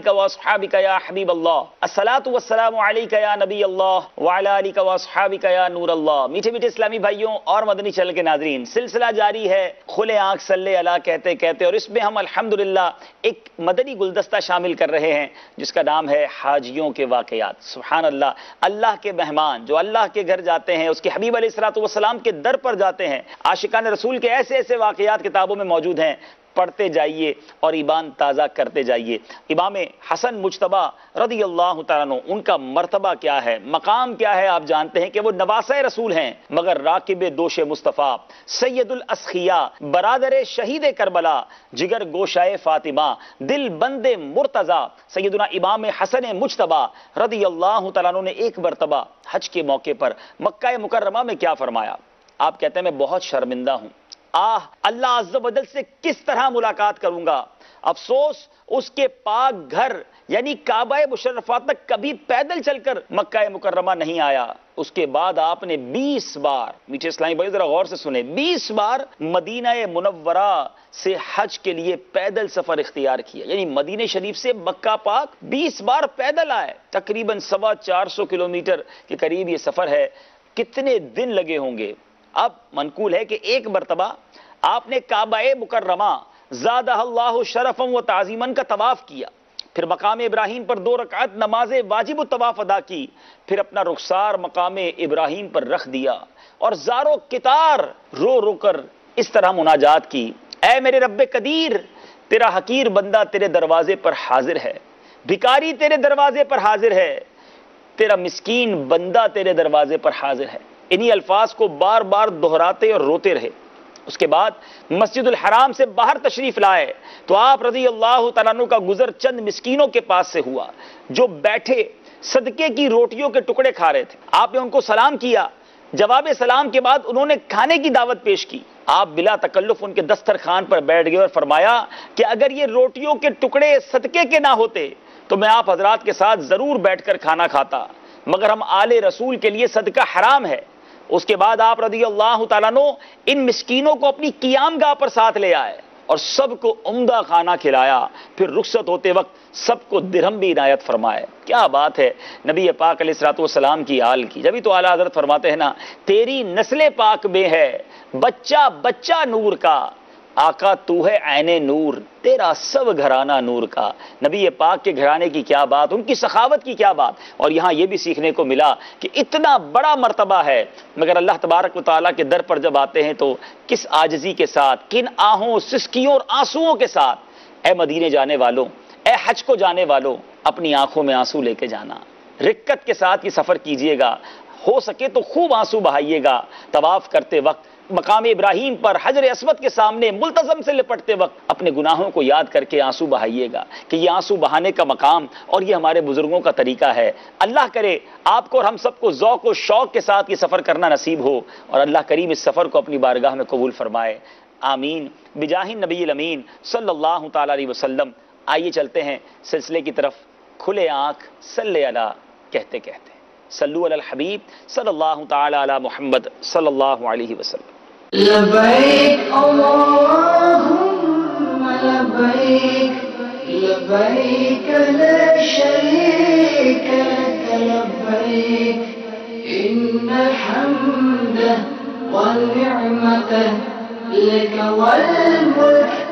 واصحابک یا حبیب اللہ، الصلاۃ والسلام علیک یا نبی اللہ وعلی آلک واصحابک یا نور اللہ۔ میٹھے میٹھے اسلامی بھائیوں اور مدنی چینل کے ناظرین، سلسلہ جاری ہے کھلے آنکھ صلی اللہ کہتے کہتے، اور اس میں ہم الحمدللہ ایک مدنی گلدستہ شامل کر رہے ہیں جس کا نام ہے حاجیوں کے واقعات۔ سبحان اللہ، اللہ کے مہمان جو اللہ کے گھر جاتے ہیں، اس کے حبیب علیہ الصلوۃ والسلام کے در پر جاتے ہیں، عاشقان رسول کے ایسے ایسے واقعات کتابوں میں موجود ہیں، پڑھتے جائیے اور ایمان تازہ کرتے جائیے۔ امام حسن مجتبی رضی اللہ تعالیٰ عنہ، ان کا مرتبہ کیا ہے، مقام کیا ہے، آپ جانتے ہیں کہ وہ نواسہ رسول ہیں مگر راکب دوش مصطفیٰ، سید الاسخیاء، برادر شہید کربلا، جگر گوشائے فاطمہ، دل بند مرتضی، سیدنا امام حسن مجتبی رضی اللہ تعالیٰ عنہ نے ایک مرتبہ حج کے موقع پر مکہ مکرمہ میں کیا فرمایا؟ آپ کہتے ہیں میں بہت شرمندہ ہوں، اللہ عز و جل سے کس طرح ملاقات کروں گا، افسوس اس کے پاک گھر یعنی کعبہ مشرفہ تک کبھی پیدل چل کر مکہ مکرمہ نہیں آیا۔ اس کے بعد آپ نے 20 بار، میٹھے اسلامی بھائی ذرا غور سے سنیں، 20 بار مدینہ منورہ سے حج کے لیے پیدل سفر اختیار کیا، یعنی مدینہ شریف سے مکہ پاک 20 بار پیدل آئے، تقریباً 450 کلومیٹر کے قریب یہ سفر ہے۔ کتنے دن لگے ہوں گے؟ اب منقول ہے کہ ایک مرتبہ آپ نے کعبہ مکرمہ زادہ اللہ شرفا و تعظیما کا طواف کیا، پھر مقام ابراہیم پر 2 رکعت نماز واجب الطواف ادا کی، پھر اپنا رخسار مقام ابراہیم پر رکھ دیا اور زارو کتار رو رو کر اس طرح مناجات کی، اے میرے رب قدیر، تیرا حقیر بندہ تیرے دروازے پر حاضر ہے، بھکاری تیرے دروازے پر حاضر ہے، تیرا مسکین بندہ تیرے دروازے پر حاضر ہے۔ انہی الفاظ کو بار بار دہراتے اور روتے رہے۔ اس کے بعد مسجد الحرام سے باہر تشریف لائے تو آپ رضی اللہ تعالیٰ عنہ کا گزر چند مسکینوں کے پاس سے ہوا جو بیٹھے صدقے کی روٹیوں کے ٹکڑے کھا رہے تھے۔ آپ نے ان کو سلام کیا، جواب سلام کے بعد انہوں نے کھانے کی دعوت پیش کی۔ آپ بلا تکلف ان کے دسترخوان پر بیٹھ گئے اور فرمایا کہ اگر یہ روٹیوں کے ٹکڑے صدقے کے نہ ہوتے تو میں آپ حضرات کے ساتھ ضرور بیٹھ کر کھانا کھاتا، مگر ہم آل رسول کے لیے صدقہ حرام ہے۔ اس کے بعد آپ رضی اللہ تعالیٰ عنہ ان مسکینوں کو اپنی قیام گاہ پر ساتھ لے آئے اور سب کو عمدہ کھانا کھلایا، پھر رخصت ہوتے وقت سب کو درہم بھی عنایت فرمائے۔ کیا بات ہے نبی پاک علیہ الصلوۃ والسلام کی آل کی، جبھی تو اعلیٰ حضرت فرماتے ہیں نا، تیری نسل پاک میں ہے بچہ بچہ نور کا، آقا تو ہے عین نور، تیرا سب گھرانہ نور کا۔ نبی پاک کے گھرانے کی کیا بات، ان کی سخاوت کی کیا بات، اور یہاں یہ بھی سیکھنے کو ملا کہ اتنا بڑا مرتبہ ہے مگر اللہ تبارک و تعالیٰ کے در پر جب آتے ہیں تو کس عاجزی کے ساتھ، کن آہوں سسکیوں اور آنسوؤں کے ساتھ۔ اے مدینے جانے والوں، اے حج کو جانے والوں، اپنی آنکھوں میں آنسو لے کے جانا، رقت کے ساتھ یہ سفر کیجئے گا، ہو سکے تو خوب آنسو بہائیے گا۔ طواف کرتے وقت مقام ابراہیم پر حجر اسود کے سامنے ملتزم سے لپٹتے وقت اپنے گناہوں کو یاد کر کے آنسو بہائیے گا کہ یہ آنسو بہانے کا مقام اور یہ ہمارے بزرگوں کا طریقہ ہے۔ اللہ کرے آپ کو اور ہم سب کو ذوق و شوق کے ساتھ یہ سفر کرنا نصیب ہو، اور اللہ کریم اس سفر کو اپنی بارگاہ میں قبول فرمائے، آمین بجاہ النبی الامین صلی اللہ تعالی علیہ وسلم۔ آئیے چلتے ہیں سلسلے کی طرف، کھلے آنکھ صلی اللہ کہتے کہتے، صلو علی الحبیب صلی اللہ تعالی علی محمد صلی اللہ علیہ وسلم۔ لبیک اللہم لبیک، لبیک لا شریک لک لبیک، ان الحمد والنعمت لک والملک